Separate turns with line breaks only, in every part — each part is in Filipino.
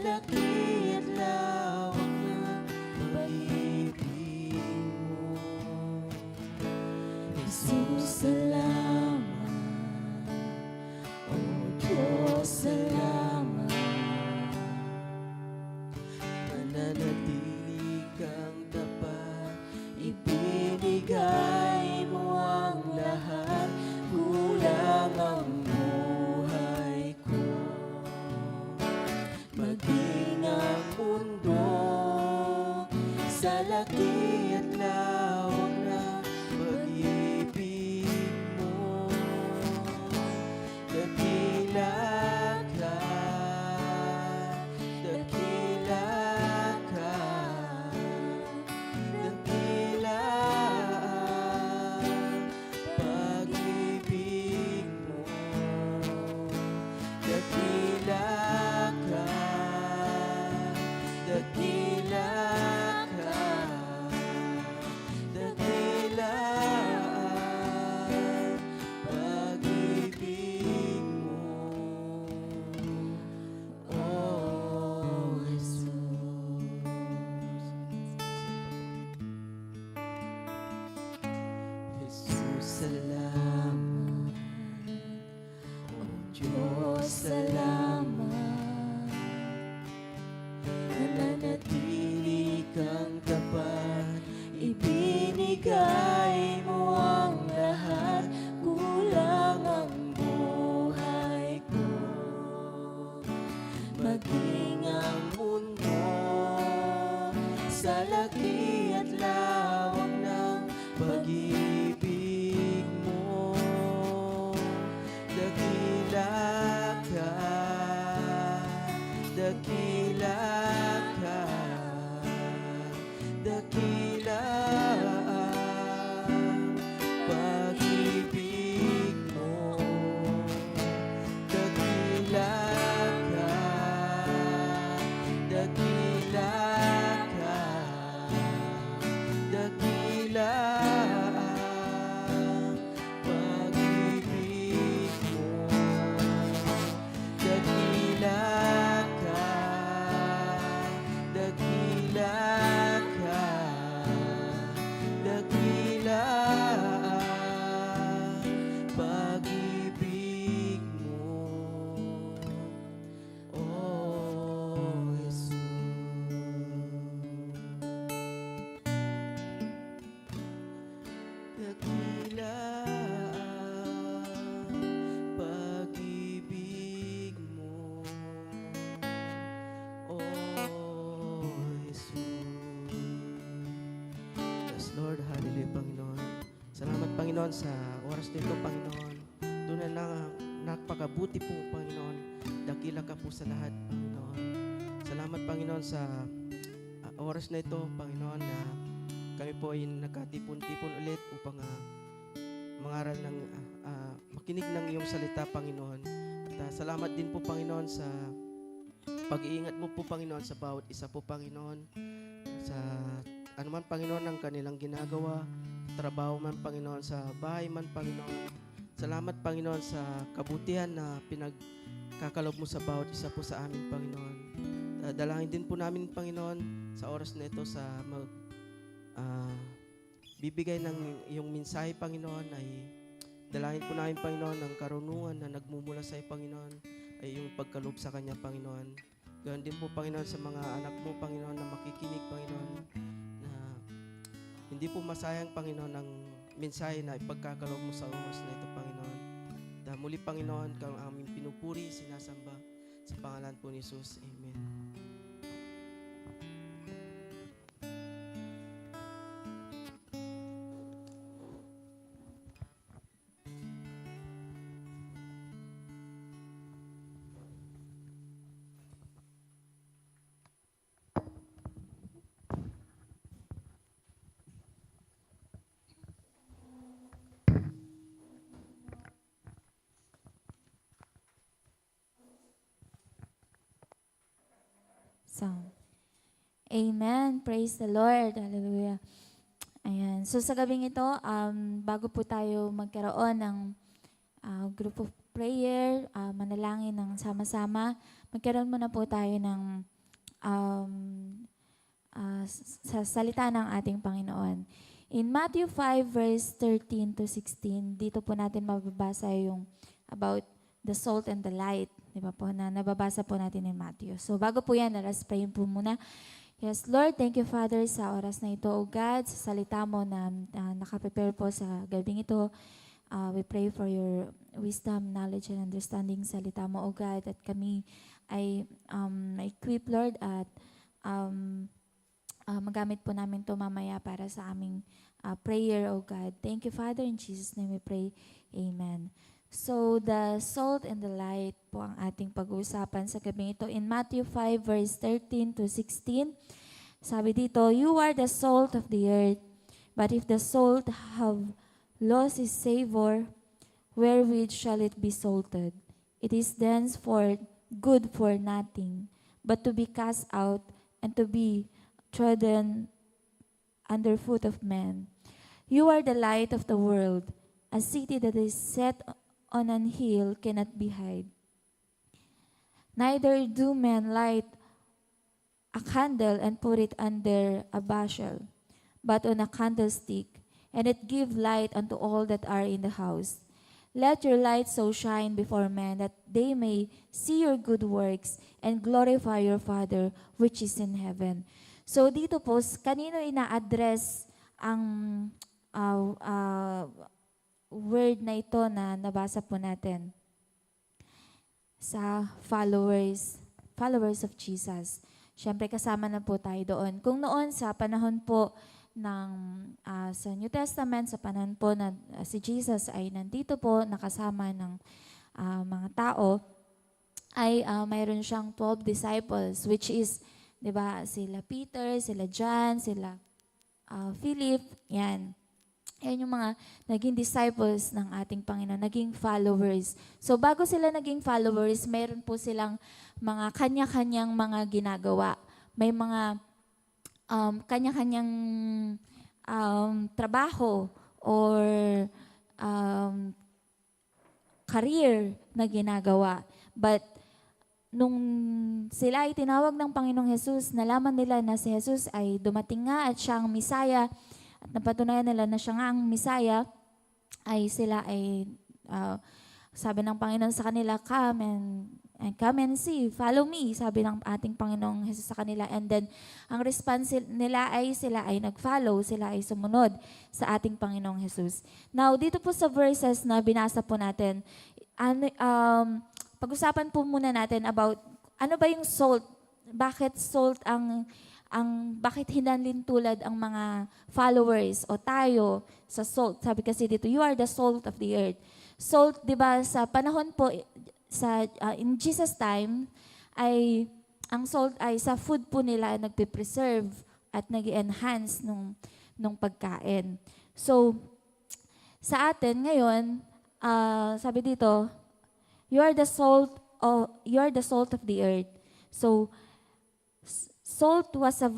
laki at lawak ng pag-ibig mo. Jesus, salamat. O Diyos, salamat. Mananatili kang tapat, ibinigay mo ang lahat, kulang ang buhay ko. Maging ang mundo sa laki at lawak ng pag-ibig mo. Dakila ka, dakila ka, dakila pag-ibig mo. Dakila ka, dakila ka, dakila pag-ibig mo. Oh, Jesus. Jesus, salamat. Oh, Diyos, salamat. Nananatili kang tapat, ibinigay mo ang lahat, kulang ang buhay ko. Maging ang mundo sa laki at lawak ng pag-ibig mo. Dakila ka, dakila ka, dakila pag-ibig mo. Dakila ka, dakila ka, dakila pag-ibig mo. Dakila ka, dakila ka, dakila pag-ibig mo. Oh, Jesus. Dakila pag-ibig mo. Oh, Jesus. Yes, Lord, hallelujah, Panginoon. Salamat, Panginoon, sa oras nito, Panginoon. Doon na lang napakabuti po, Panginoon. Dakila ka po sa lahat, Panginoon. Salamat, Panginoon, sa oras na ito, Panginoon, na kami po ay nagkatipon-tipon ulit upang mangaral ng makinig ng iyong salita, Panginoon. At salamat din po, Panginoon, sa pag-iingat mo po, Panginoon, sa bawat isa po, Panginoon. Sa anuman, Panginoon, ang kanilang ginagawa, trabaho man, Panginoon, sa bahay man, Panginoon. Salamat, Panginoon, sa kabutihan na pinagkakalob mo sa bawat isa po sa amin, Panginoon. Dalangin din po namin, Panginoon, sa oras na ito sa bibigay ng iyong mensahe, Panginoon, ay dalangin po namin, Panginoon, ang karunungan na nagmumula sa iyo, Panginoon, ay iyong pagkalob sa kanya, Panginoon. Ganoon din po, Panginoon, sa mga anak mo, Panginoon, na makikinig, Panginoon, na hindi po masayang, Panginoon, ang mensahe na ipagkakalob mo sa oras na ito, Panginoon. Dahil muli, Panginoon, kang aming pinupuri, sinasamba sa pangalan po ni Jesus. Amen.
Song. Amen. Praise the Lord. Hallelujah. Ayan. So sa gabing ito, bago po tayo magkaroon ng group of prayer, manalangin ng sama-sama, magkaroon muna po tayo ng um, sa salita ng ating Panginoon. In Matthew 5 verse 13 to 16, dito po natin mababasa yung about the salt and the light, di ba po, na nababasa po natin in Matthew. So bago po yan, let's pray po muna. Yes, Lord, thank you, Father, sa oras na ito, O God, sa salita mo na nakaprepare po sa gabing ito. We pray for your wisdom, knowledge, and understanding sa salita mo, O God, at kami ay equip, Lord, at magamit po namin to mamaya para sa aming prayer, O God. Thank you, Father. In Jesus' name we pray. Amen. So, the salt and the light po ang ating pag-uusapan sa gabi ito. In Matthew 5 verse 13 to 16, sabi dito, "You are the salt of the earth, but if the salt have lost its savor, wherewith shall it be salted? It is thenceforth good for nothing, but to be cast out and to be trodden underfoot of men. You are the light of the world. A city that is set on an hill cannot be hid. Neither do men light a candle and put it under a bushel, but on a candlestick, and it give light unto all that are in the house. Let your light so shine before men that they may see your good works and glorify your Father which is in heaven." So dito po, kanino ina-address ang word na ito na nabasa po natin? Sa followers of Jesus. Siyempre kasama na po tayo doon. Kung noon sa panahon po ng sa New Testament, sa panahon po na si Jesus ay nandito po, nakasama ng mga tao, ay mayroon siyang 12 disciples, which is, di ba, sila Peter, sila John, sila Philip, yan. Yan yung mga naging disciples ng ating Panginoon, naging followers. So bago sila naging followers, mayroon po silang mga kanya-kanyang mga ginagawa. May mga kanya-kanyang trabaho or career na ginagawa. But nung sila ay tinawag ng Panginoong Jesus, nalaman nila na si Jesus ay dumating nga at siya ang Misaya, at napatunayan nila na siya nga ang Misaya, ay sila ay, sabi ng Panginoon sa kanila, come and see, follow me, sabi ng ating Panginoong Jesus sa kanila. And then, ang response nila ay sila ay nag-follow, sila ay sumunod sa ating Panginoong Jesus. Now, dito po sa verses na binasa po natin, pag-usapan po muna natin about ano ba yung salt, bakit salt bakit hinanlin tulad ang mga followers o tayo sa salt. Sabi kasi dito, you are the salt of the earth. Salt, di ba, sa panahon po, in Jesus' time, ay ang salt ay sa food po nila nagpe-preserve at nag-enhance nung pagkain. So, sa atin ngayon, sabi dito, you are the salt of the earth. So, salt was a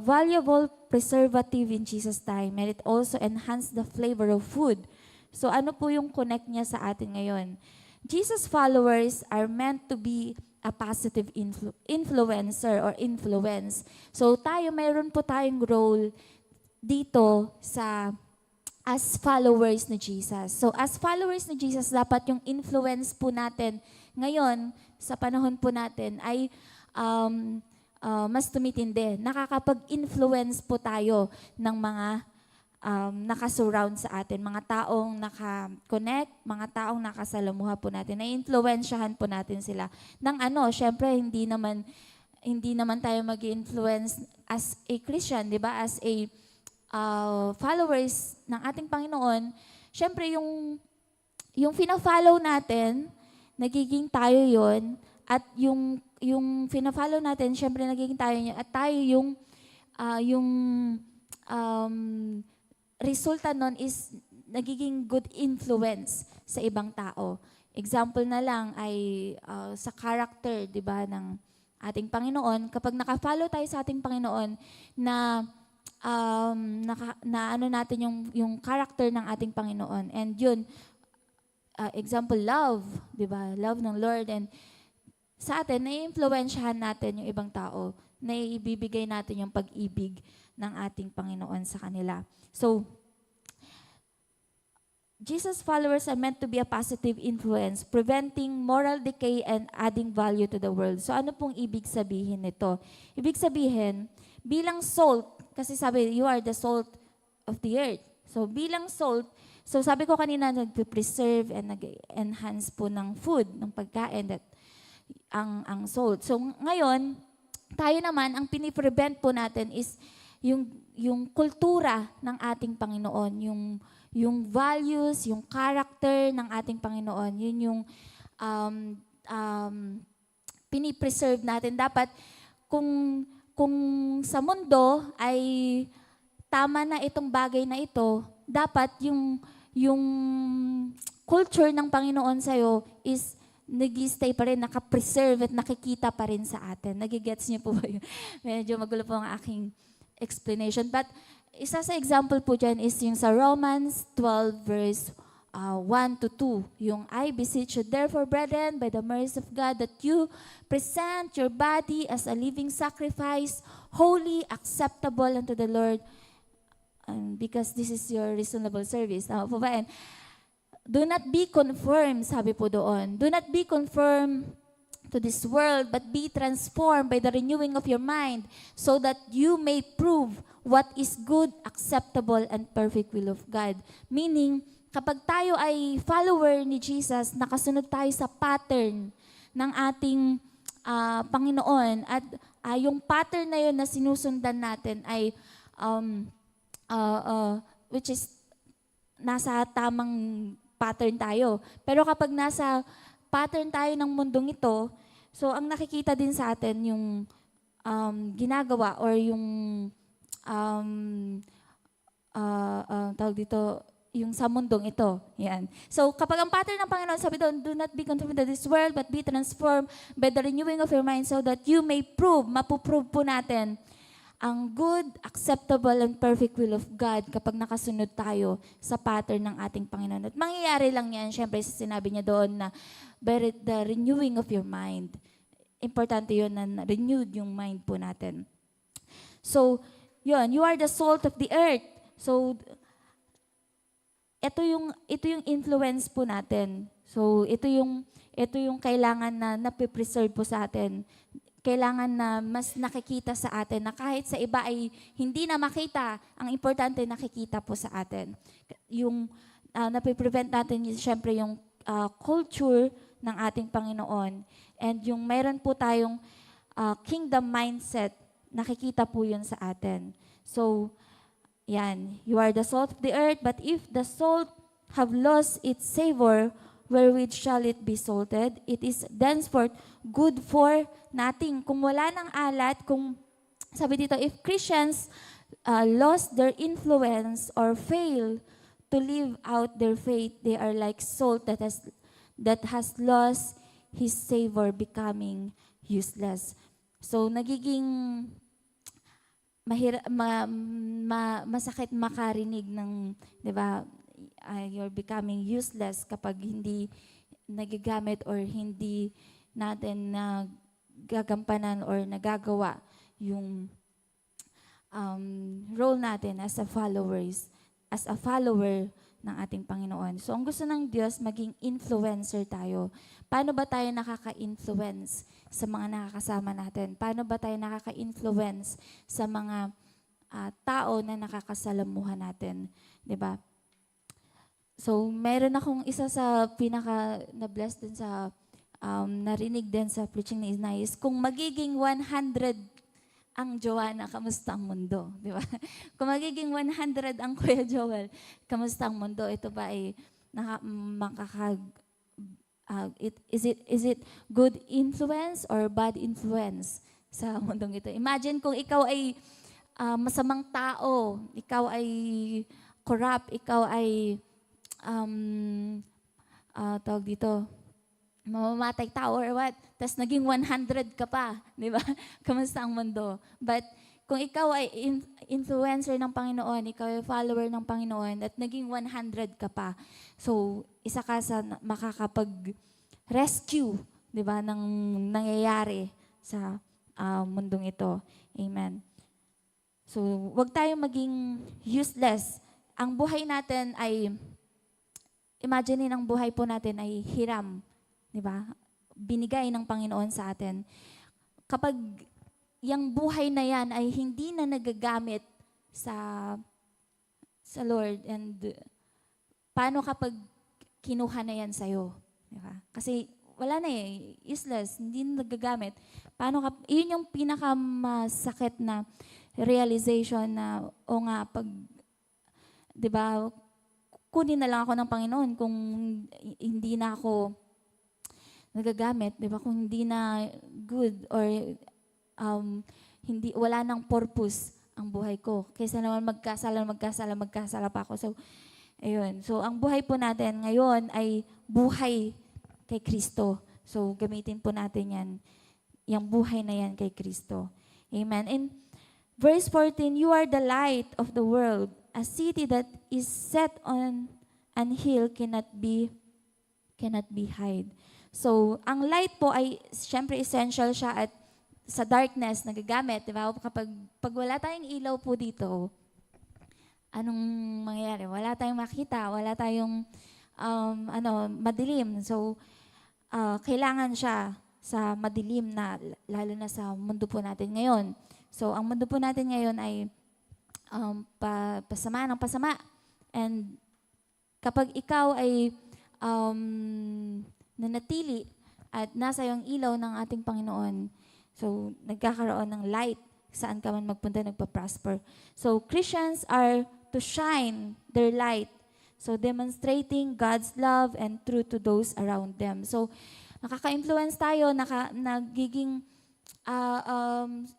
valuable preservative in Jesus' time, and it also enhanced the flavor of food. So ano po yung connect niya sa atin ngayon? Jesus' followers are meant to be a positive influencer or influence. So mayroon po tayong role dito as followers ni Jesus. So as followers ni Jesus, dapat yung influence po natin ngayon sa panahon po natin ay mas tumitindi. Nakakapag-influence po tayo ng mga nakasurround sa atin, mga taong naka-connect, mga taong nakasalamuha po natin, na-influensyahan po natin sila. Syempre hindi naman tayo mag-influence as a Christian, di ba? As a followers ng ating Panginoon, syempre yung fina-follow natin, nagiging tayo yon, at yung fina-follow natin, syempre nagiging tayo niya, at tayo yung resulta nun is nagiging good influence sa ibang tao. Example na lang ay sa character, di ba, ng ating Panginoon. Kapag naka-follow tayo sa ating Panginoon na natin yung character ng ating Panginoon, and yun, example, love, di ba? Love ng Lord, and sa atin, nai-influensyahan natin yung ibang tao, naibibigay natin yung pag-ibig ng ating Panginoon sa kanila. So, Jesus' followers are meant to be a positive influence, preventing moral decay and adding value to the world. So ano pong ibig sabihin nito? Ibig sabihin, bilang salt, kasi sabi, you are the salt of the earth. So bilang salt, so sabi ko kanina, nag-preserve and nag-enhance po ng food, ng pagkain, that ang salt. So ngayon, tayo naman, ang piniprevent po natin is yung kultura ng ating Panginoon, yung values, yung character ng ating Panginoon, yun yung pinipreserve natin. Dapat, kung sa mundo ay tama na itong bagay na ito, dapat yung culture ng Panginoon sa'yo is nag-stay pa rin, nakapreserve at nakikita pa rin sa atin. Nagigets niyo po ba yun? Medyo magulo po ang aking explanation. But isa sa example po dyan is yung sa Romans 12 verse 1 to 2. Yung, I beseech you therefore, brethren, by the mercy of God, that you present your body as a living sacrifice, holy, acceptable unto the Lord, because this is your reasonable service. Tama po ba? And do not be conformed, sabi po doon. Do not be conformed to this world, but be transformed by the renewing of your mind, so that you may prove what is good, acceptable, and perfect will of God. Meaning, kapag tayo ay follower ni Jesus, nakasunod tayo sa pattern ng ating Panginoon, at yung pattern na yun na sinusundan natin ay which is nasa tamang pattern tayo. Pero kapag nasa pattern tayo ng mundong ito, so ang nakikita din sa atin yung ginagawa or yung tawag dito, yung sa mundong ito. Yan. So kapag ang pattern ng Panginoon, sabi doon, do not be conformed to this world, but be transformed by the renewing of your mind, so that you may prove, mapuprove po natin ang good, acceptable, and perfect will of God kapag nakasunod tayo sa pattern ng ating Panginoon. At mangyayari lang yan, syempre, sinabi niya doon na by the renewing of your mind. Importante yun na renewed yung mind po natin. So, yun, you are the salt of the earth. So, ito yung influence po natin. So, ito yung kailangan na napipreserve po sa atin. Kailangan na mas nakikita sa atin na kahit sa iba ay hindi na makita, ang importante nakikita po sa atin. Yung napiprevent natin siyempre yung culture ng ating Panginoon. And yung mayroon po tayong kingdom mindset, nakikita po yun sa atin. So, yan. You are the salt of the earth, but if the salt have lost its savor, wherewith shall it be salted? It is thenceforth good for nothing. Kung wala ng alat, kung sabi dito, if Christians lost their influence or fail to live out their faith, they are like salt that has lost his savor, becoming useless. So nagiging masakit makarinig ng, 'di ba? You're becoming useless kapag hindi nagigamit or hindi natin nagagampanan or nagagawa yung role natin as a follower ng ating Panginoon. So, ang gusto ng Diyos, maging influencer tayo. Paano ba tayo nakaka-influence sa mga nakakasama natin? Paano ba tayo nakaka-influence sa mga tao na nakakasalamuhan natin? 'Di ba? So, meron akong isa sa pinaka na-bless din sa narinig din sa preaching ni Inais, kung magiging 100 ang Joanna, kamusta ang mundo? Di ba? Kung magiging 100 ang Kuya Joel, kamusta ang mundo? Ito ba ay is it good influence or bad influence sa mundong ito? Imagine kung ikaw ay masamang tao, ikaw ay corrupt, ikaw ay tawag dito, mamamatay tao or what, tapos naging 100 ka pa, di ba? Kamusta ang mundo? But kung ikaw ay influencer ng Panginoon, ikaw ay follower ng Panginoon, at naging 100 ka pa, so isa ka sa makakapag-rescue, 'di ba, ng nangyayari sa mundong ito. Amen. So, wag tayong maging useless. Ang buhay natin ay, imagine ang buhay po natin ay hiram, 'di ba? Binigay ng Panginoon sa atin. Kapag yung buhay na yan ay hindi na nagagamit sa Lord, and paano kapag kinuha na yan sa'yo? Diba? Kasi wala na useless, hindi na nagagamit. Yun yung pinakamasakit na realization na, o nga, pag, di ba, kunin na lang ako ng Panginoon kung hindi na ako nagagamit, di ba? Kung hindi na good or wala nang purpose ang buhay ko. Kaysa naman magkasala pa ako. So, ayun. So, ang buhay po natin ngayon ay buhay kay Kristo. So, gamitin po natin yan. Yung buhay na yan kay Kristo. Amen. In verse 14, you are the light of the world. A city that is set on an hill cannot be hid. So, ang light po ay, syempre, essential siya at sa darkness nagagamit, di ba? Pag wala tayong ilaw po dito, anong mangyayari? Wala tayong makita, wala tayong madilim. So, kailangan siya sa madilim na, lalo na sa mundo po natin ngayon. So, ang mundo po natin ngayon ay pasama ng pasama. And kapag ikaw ay nanatili at nasa yung ilaw ng ating Panginoon, so nagkakaroon ng light, saan ka man magpunta, nagpa-prosper. So Christians are to shine their light, so demonstrating God's love and truth to those around them. So nakaka-influence tayo, nagiging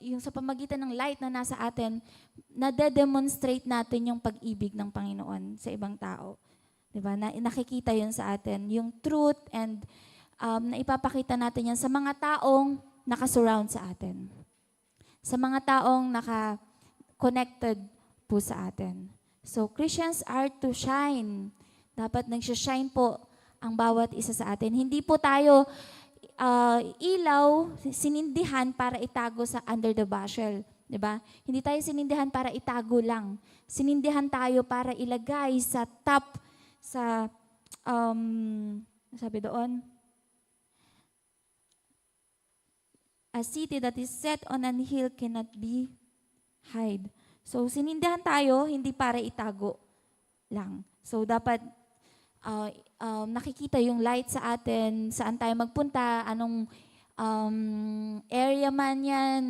yung sa pamagitan ng light na nasa atin, nade-demonstrate natin yung pag-ibig ng Panginoon sa ibang tao. Diba? Nakikita yun sa atin, yung truth, and naipapakita natin yan sa mga taong naka-surround sa atin. Sa mga taong naka-connected po sa atin. So, Christians are to shine. Dapat nagsishine po ang bawat isa sa atin. Hindi po tayo ilaw, sinindihan para itago sa under the bushel. Diba? Hindi tayo sinindihan para itago lang. Sinindihan tayo para ilagay sa top, sabi doon, a city that is set on an hill cannot be hid. So, sinindihan tayo, hindi para itago lang. So, dapat nakikita yung light sa atin, saan tayo magpunta, anong area man yan,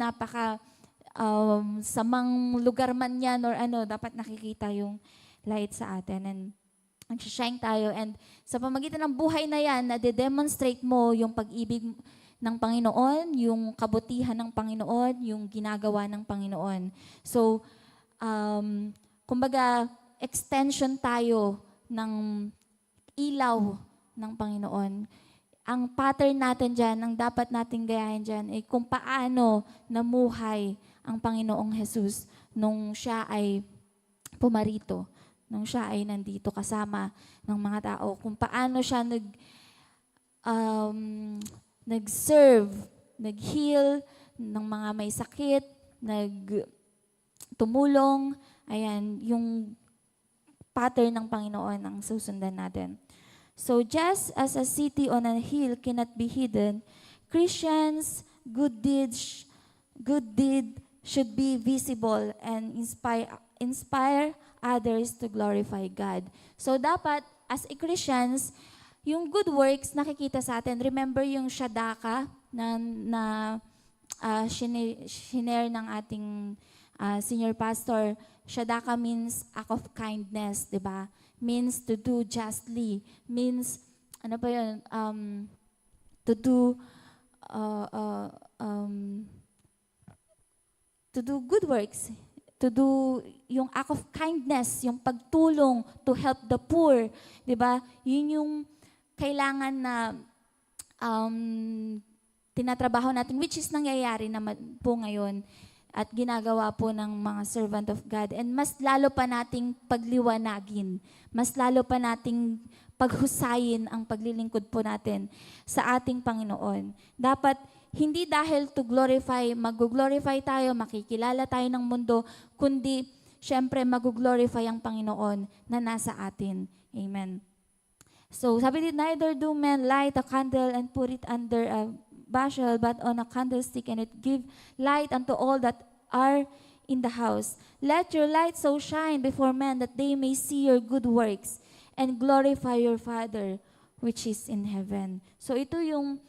samang lugar man yan, or dapat nakikita yung light sa atin. And nagsishine tayo. And sa pamagitan ng buhay na yan, nade-demonstrate mo yung pag-ibig ng Panginoon, yung kabutihan ng Panginoon, yung ginagawa ng Panginoon. So, kumbaga, extension tayo ng ilaw ng Panginoon. Ang pattern natin dyan, ang dapat nating gayahin dyan, ay kung paano namuhay ang Panginoong Jesus nung siya ay pumarito, nung siya ay nandito kasama ng mga tao, kung paano siya nag-serve, nag-heal ng mga may sakit, tumulong. Ayan, yung pattern ng Panginoon ang susundan natin. So just as a city on a hill cannot be hidden, Christians' good deed should be visible and inspire others to glorify God. So dapat, as a Christians, yung good works nakikita sa atin. Remember yung Shadaka na shinare ng ating senior pastor. Shadaka means act of kindness, di ba? Means to do justly. Means, to do good works. To do yung act of kindness, yung pagtulong to help the poor. Di ba? Yun yung kailangan na tinatrabaho natin, which is nangyayari naman po ngayon. at ginagawa po ng mga servant of God. And mas lalo pa nating pagliwanagin, mas lalo pa nating paghusayin ang paglilingkod po natin sa ating Panginoon. Dapat hindi dahil to glorify, mag-glorify tayo, makikilala tayo ng mundo, kundi syempre mag-glorify ang Panginoon na nasa atin. Amen. So sabi dito, neither do men light a candle and put it under a bushel, but on a candlestick, and it give light unto all that are in the house. Let your light so shine before men that they may see your good works and glorify your Father which is in heaven. So ito yung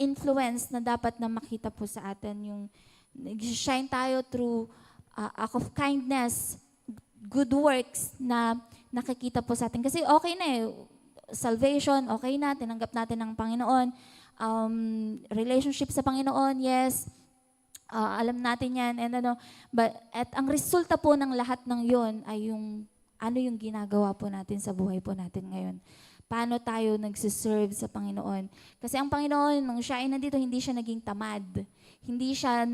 influence na dapat na makita po sa atin, yung nag-shine tayo through act of kindness, good works na nakikita po sa atin. Kasi okay na eh, salvation, okay na, tinanggap natin ng Panginoon. Relationship sa Panginoon, yes, alam natin yan. And at ang resulta po ng lahat ng yon ay ano yung ginagawa po natin sa buhay po natin ngayon. Paano tayo nagsiserve sa Panginoon. Kasi ang Panginoon, nung siya ay nandito, hindi siya naging tamad. Hindi siya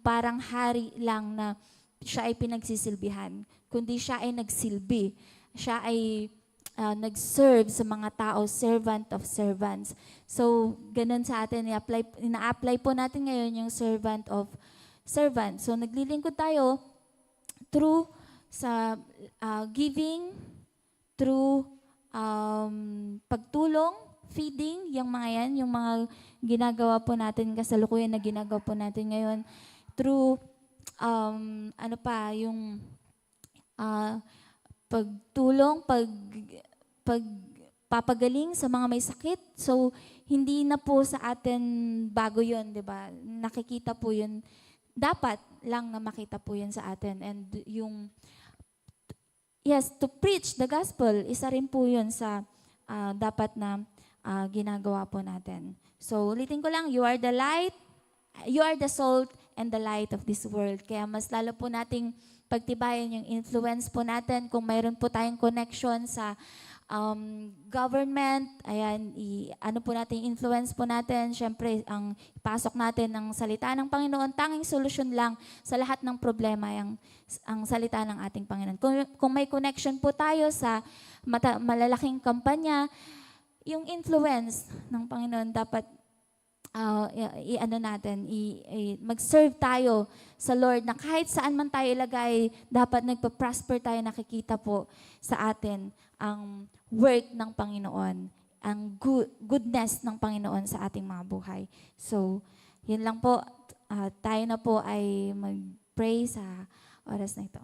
parang hari lang na siya ay pinagsisilbihan, kundi siya ay nagsilbi. Siya ay nag-serve sa mga tao, servant of servants. So, ganun sa atin, ina-apply po natin ngayon yung servant of servants. So, naglilingkod tayo through sa giving, through pagtulong, feeding, yung mga yan, yung mga ginagawa po natin, kasalukuyan na ginagawa po natin ngayon, through, yung pagtulong, pagpapagaling sa mga may sakit. So, hindi na po sa atin bago yun, di ba? Nakikita po yun. Dapat lang na makita po yun sa atin. And to preach the gospel, isa rin po yun sa dapat na ginagawa po natin. So, ulitin ko lang, you are the light, you are the salt and the light of this world. Kaya mas lalo po nating pagtibayan yung influence po natin. Kung mayroon po tayong connection sa government, ayan, ano po natin, influence po natin. Siyempre, ang ipasok natin ng salita ng Panginoon, tanging solusyon lang sa lahat ng problema, ang salita ng ating Panginoon. Kung may connection po tayo sa malalaking kampanya, yung influence ng Panginoon dapat mag-serve tayo sa Lord na kahit saan man tayo ilagay, dapat nagpa-prosper tayo, nakikita po sa atin ang work ng Panginoon, ang goodness ng Panginoon sa ating mga buhay. So, yun lang po. Tayo na po ay mag-pray sa oras na ito.